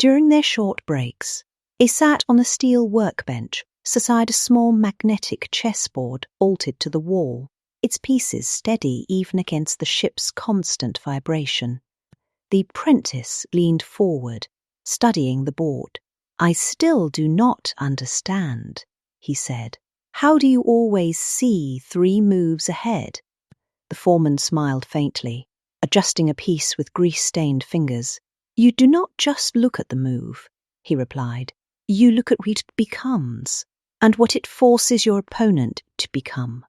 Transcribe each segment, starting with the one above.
During their short breaks, they sat on a steel workbench beside a small magnetic chessboard bolted to the wall, its pieces steady even against the ship's constant vibration. The apprentice leaned forward, studying the board. "I still do not understand," he said. "How do you always see 3 moves ahead?" The foreman smiled faintly, adjusting a piece with grease-stained fingers. "You do not just look at the move," he replied. "You look at what it becomes, and what it forces your opponent to become."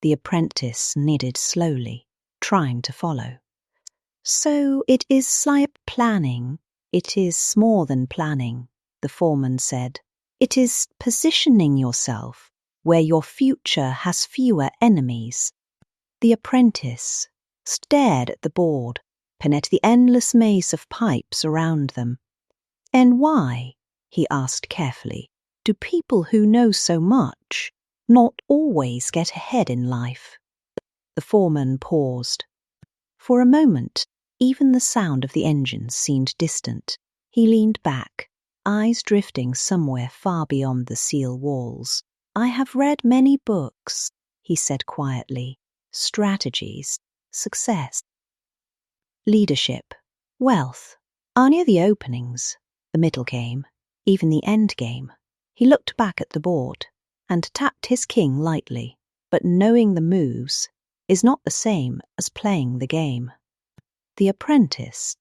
The apprentice nodded slowly, trying to follow. "So it is like planning." "It is more than planning," the foreman said. "It is positioning yourself where your future has fewer enemies." The apprentice stared at the board and at the endless maze of pipes around them. "And why," he asked carefully, "do people who know so much not always get ahead in life?" The foreman paused. For a moment, even the sound of the engines seemed distant. He leaned back, eyes drifting somewhere far beyond the steel walls. "I have read many books," he said quietly. "Strategies, success, leadership, wealth. Only the openings, the middle game, even the end game." He looked back at the board and tapped his king lightly. "But knowing the moves is not the same as playing the game." The apprentice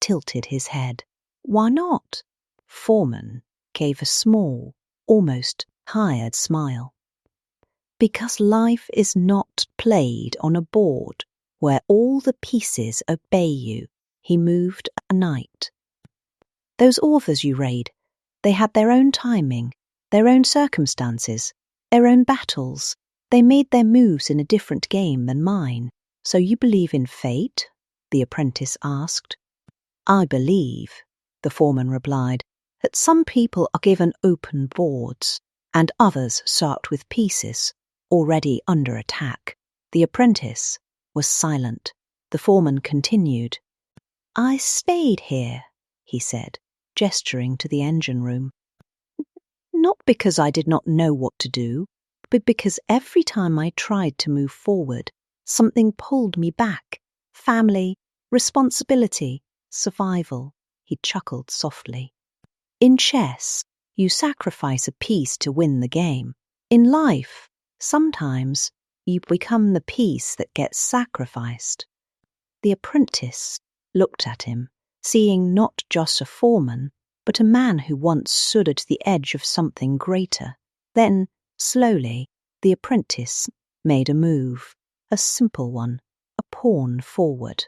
tilted his head. "Why not?" Foreman gave a small, almost tired smile. "Because life is not played on a board where all the pieces obey you." He moved a knight. "Those authors you read, they had their own timing, their own circumstances, their own battles. They made their moves in a different game than mine." "So you believe in fate?" the apprentice asked. "I believe," the foreman replied, "that some people are given open boards, and others start with pieces already under attack." The apprentice was silent. The foreman continued. "I stayed here," he said, gesturing to the engine room. "Not because I did not know what to do, but because every time I tried to move forward, something pulled me back. Family, responsibility, survival." He chuckled softly. "In chess, you sacrifice a piece to win the game. In life, sometimes you become the piece that gets sacrificed." The apprentice looked at him, seeing not just a foreman, but a man who once stood at the edge of something greater. Then, slowly, the apprentice made a move, a simple one, a pawn forward.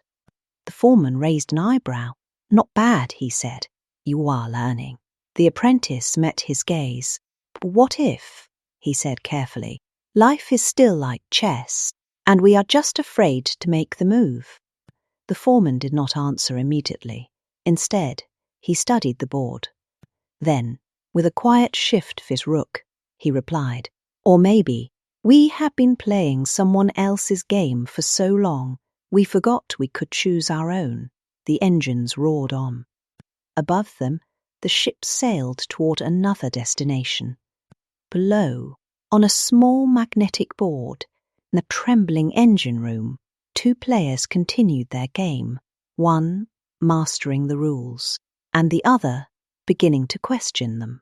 The foreman raised an eyebrow. "Not bad," he said. "You are learning." The apprentice met his gaze. "But what if," he said carefully, "life is still like chess, and we are just afraid to make the move?" The foreman did not answer immediately. Instead, he studied the board. Then, with a quiet shift of his rook, he replied, "Or maybe we have been playing someone else's game for so long, we forgot we could choose our own." The engines roared on. Above them, the ship sailed toward another destination. Below, on a small magnetic board, in the trembling engine room, 2 players continued their game, one mastering the rules, and the other beginning to question them.